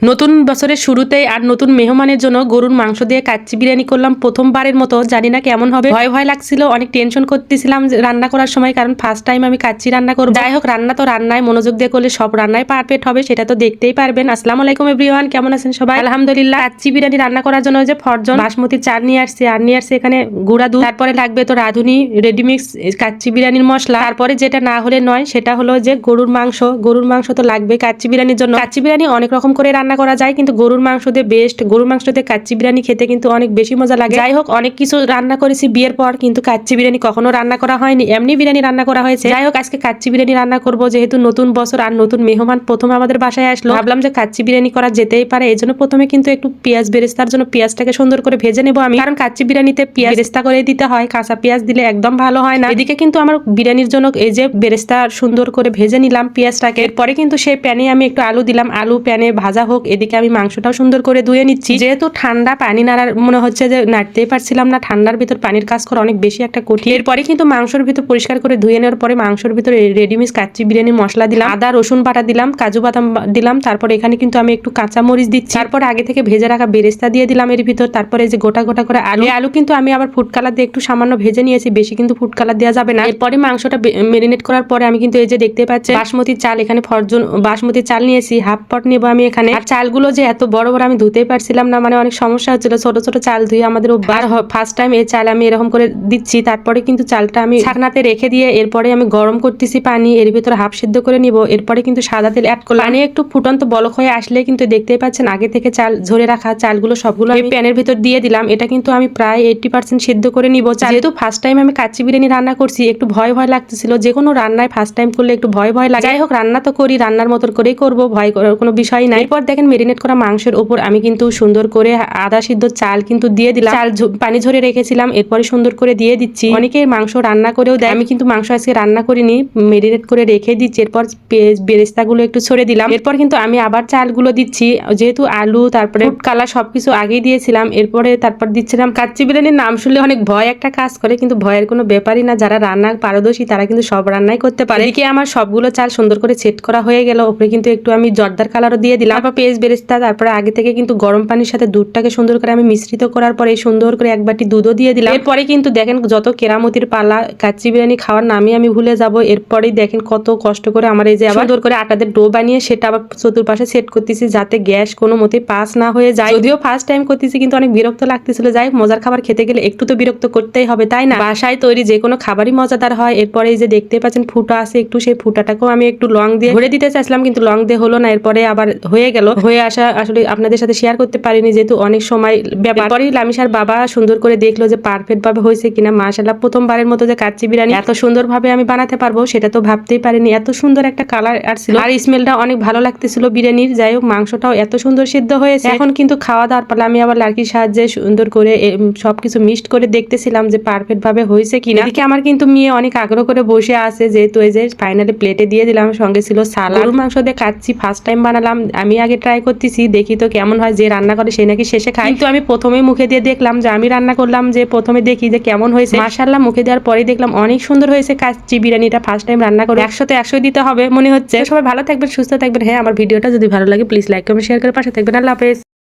নতুন বছরের শুরুতেই আর নতুন মেহমানের জন্য গরুর মাংস দিয়ে কাচ্চি বিরিয়ানি করলাম প্রথমবারের মতো। জানি না কেমন হবে, ভয় ভয় লাগছিল, অনেক টেনশন করতেছিলাম রান্না করার সময়, কারণ ফার্স্ট টাইম আমি কাচ্চি রান্না করব। যাই হোক, রান্না তো রান্নায় মনোযোগ দিয়ে করলে সব রান্নায় পারফেক্ট হবে, সেটা তো দেখতেই পারবেন। আসসালামু আলাইকুম এভরিওয়ান, কেমন আছেন সবাই? আলহামদুলিল্লাহ। কাচ্চি বিরিয়ানি রান্না করার জন্য যে ফরজন বাসমতি চাল নিয়ে আসছে, আর নিয়ে আসছে এখানে গুঁড়া দুধ, তারপরে লাগবে তো রাঁধুনি রেডিমিক্স কাচ্চি বিরিয়ানির মশলা, তারপরে যেটা না হলে নয় সেটা হলো যে গরুর মাংস। গরুর মাংস তো লাগবে কাচ্চি বিরিয়ানির জন্য। কাচ্চি বিরিয়ানি অনেক রকম করে রান্না করা যায়, কিন্তু গরুর মাংস দিয়ে বেস্ট। গরুর মাংস দিয়ে কাচ্চি বিরিয়ানি খেতে কিন্তু অনেক বেশি মজা লাগে। যাই হোক, অনেক কিছু রান্না করেছি বিয়ের পর, কিন্তু কাচ্চি বিরিয়ানি কখনো রান্না করা হয়নি, এমনি বিরিয়ানি রান্না করা হয়েছে। যাই হোক, আজকে কাচ্চি বিরিয়ানি রান্না করব, যেহেতু নতুন বছর আর নতুন মেহমান প্রথমে আমাদের বাসায় আসলো, ভাবলাম যে কাচ্চি বিরিয়ানি করা যেতেই পারে। এই জন্য প্রথমে কিন্তু একটু পেঁয়াজ বেরেস্তার জন্য পেঁয়াজটাকে সুন্দর করে ভেজে নেবো আমি, কারণ কাচ্চি বিরিয়ানিতে পেঁয়াজ বেরেস্তা করে দিতে হয়, কাঁচা পেঁয়াজ দিলে একদম ভালো হয় না। এদিকে কিন্তু আমার বিরিয়ানির জন্য এই যে বেরেস্তা সুন্দর করে ভেজে নিলাম পেঁয়াজটাকে। এরপরে কিন্তু সেই প্যানে আমি একটু আলু দিলাম, আলু প্যানে ভাজা হোক, এদিকে আমি মাংসটাও সুন্দর করে ধুয়ে নিচ্ছি। যেহেতু ঠান্ডা, পানি নাড়ার মনে হচ্ছে যে নাড়তেই পারছিলাম না, ঠান্ডার ভিতর পানির কাজ করা অনেক বেশি একটা কঠিন। এরপরে কিন্তু মাংসের ভিতর পরিষ্কার করে ধুয়ে নেওয়ার পরে মাংসের ভিতরে রেডিমিক্স কাচ্চি বিরিয়ানির মশলা দিলাম, আদা রসুন বাটা দিলাম, কাজু বাদাম দিলাম, তারপরে এখানে কিন্তু আমি একটু কাঁচা মরিচ দিচ্ছি, তারপর আগে থেকে ভেজে রাখা বেরেস্তা দিয়ে দিলাম এর ভিতর, তারপরে যে গোটা গোটা করে আলু কিন্তু আমি আবার ফুড কালার দিয়ে একটু সামান্য ভেজে নিয়েছি, বেশি কিন্তু ফুড কালার দেওয়া যাবে না। এরপরে মাংসটা মেরিনেট করার পরে আমি কিন্তু এই যে দেখতে পাচ্ছি বাসমতি চাল, এখানে ফরজন বাসমতি চাল নিয়েছি, হাফ পট নেবো আমি এখানে। আর চালগুলো যে এত বড় বড় আমি ধুতেই পারছিলাম না, মানে অনেক সমস্যা হচ্ছিল, ছোট ছোট চাল ধুয়ে আমাদের ফার্স্ট টাইম এই চাল আমি এরকম করে দিচ্ছি। তারপরে কিন্তু চালটা আমি ছাকনাতে রেখে দিয়ে এরপরে আমি গরম করতেছি পানি, এর ভিতরে হাফ সিদ্ধ করে নিব। এরপরে কিন্তু সাদা তেল অ্যাড করলাম, পানি একটু ফুটন্ত বলক হয়ে আসলে কিন্তু দেখতেই পাচ্ছেন আগে থেকে চাল ঝরে রাখা চালগুলো সবগুলো আমি প্যানের ভিতর দিয়ে দিলাম। এটা কিন্তু আমি প্রায় 80% সিদ্ধ করে নিব। যেহেতু ফার্স্ট টাইম আমি কাচ্চি বিরিয়ানি রান্না করছি, একটু ভয় ভয় লাগতেছিল, যে কোনো রান্নায় ফার্স্ট টাইম করলে একটু ভয় ভয় লাগে। যাই হোক, রান্না তো করি, রান্নার মতন করেই করবো, ভয় করার কোনো বিষয় নাই। এরপর দেখেন মেরিনেট করা মাংসের উপর আমি কিন্তু সুন্দর করে আদা সিদ্ধ চাল কিন্তু দিয়ে দিলাম, চাল পানি ঝরে রেখেছিলাম, এরপরে সুন্দর করে দিয়ে দিচ্ছি। অনেকে মাংস রান্না করেও দেয়, আমি কিন্তু মাংস আজকে রান্না করিনি, মেরিনেট করে রেখে দিচ্ছি। এরপর বেরেস্তাগুলো একটু ছড়ে দিলাম, এরপর কিন্তু আমি আবার চালগুলো দিচ্ছি, যেহেতু আলু তারপরে কালা সবকিছু আগেই দিয়েছিলাম। এরপরে তারপর দিচ্ছিলাম। কাচ্চি বিরিয়ানির নাম শুনলে অনেক ভয় একটা কাজ করে, কিন্তু ভয়ের কোনো ব্যাপারই না, যারা রান্না পারদর্শী তারা কিন্তু সব রান্নাই করতে পারে। এদিকে আমার সবগুলো চাল সুন্দর করে সেট করা হয়ে গেল, ওপরে কিন্তু একটু আমি জর্দার কালারও দিয়ে দিলাম, তারপর পেঁয়াজ বেরেস্তা, তারপরে আগে থেকে কিন্তু গরম পানির সাথে দুধটাকে সুন্দর করে আমি মিশ্রিত করার পরে সুন্দর করে এক বাটি দুধও দিয়ে দিলাম। এরপরে কিন্তু দেখেন যত কেরামতির পালা, কাচ্চি বিরিয়ানি খাওয়ার নামই আমি ভুলে যাব। এরপরেই দেখেন কত কষ্ট করে আমার এই যে আবার সুন্দর করে আটাদের ডো বানিয়ে সেটা আবার চতুর্পাশে সেট করতেছি, যাতে গ্যাস কোনো মতে পাস না হয়ে যায়। যদিও ফার্স্ট টাইম করতেছি, কিন্তু অনেক বিরক্ত লাগতেছিল। যাই মজার খাবার খেতে গেলে একটু তো বিরক্ত করতেই হবে, তাই না? বাসায় তৈরি যে কোনো খাবারই মজাদার হয়। এরপরে এই যে দেখতে পাচ্ছেন ফুটা আছে একটু, সেই ফুটাটাকেও আমি একটু লং দিয়ে ভরে দিতে চাইছিলাম, কিন্তু লং দিয়ে হলো না। এরপরে আবার হয়ে গেল, হয়ে আসা আসলে আপনাদের সাথে শেয়ার করতে পারিনি, যেহেতু অনেক সময় ব্যাপার। পরে লামিশার বাবা সুন্দর করে দেখলো যে পারফেক্ট ভাবে হয়েছে কিনা। মাশাআল্লাহ, প্রথমবারের মতো যে কাচ্চি বিরিয়ানি এত সুন্দর ভাবে আমি বানাতে পারবো সেটা তো ভাবতেই পারিনি। এত সুন্দর একটা কালার আসছিল, আর স্মেলটা অনেক ভালো লাগতেছিল বিরিয়ানির। যাই হোক, মাংসটাও এত সুন্দর সিদ্ধ হয়েছে। এখন কিন্তু খাওয়া দাওয়ার পালা, আমি আবার লার্কির সাহায্যে সুন্দর করে সবকিছু মিক্সড করে দেখতেছিলাম যে পারফেক্ট ভাবে হয়েছে কিনা। এদিকে আমার কিন্তু মেয়ে অনেক আগ্রহ করে বসে আছে, যেহেতু এই যে ফাইনালি প্লেটে দিয়ে দিলাম, সঙ্গে ছিল সালাদ। গরুর মাংস দিয়ে কাচ্চি ফার্স্ট টাইম বানালাম, আমি আগে ট্রাই করতেছি, দেখি তো কেমন হয়। যে রান্না করে সে নাকি শেষে খায়, কিন্তু আমি প্রথমে মুখে দিয়ে দেখলাম যে আমি রান্না করলাম, যে প্রথমে দেখি যে কেমন হয়েছে। মাশাআল্লাহ, মুখে দেওয়ার পরে দেখলাম অনেক সুন্দর হয়েছে কাচ্চি বিরিয়ানিটা। ফার্স্ট টাইম রান্না করে 100তে 100 দিতে হবে মনে হচ্ছে। সবাই ভালো থাকবেন, সুস্থ থাকবেন। হ্যাঁ, আমার ভিডিওটা যদি ভালো লাগে প্লিজ লাইক কমেন্ট শেয়ার করে পাশে থাকবেন। আল্লাহ হাফেজ।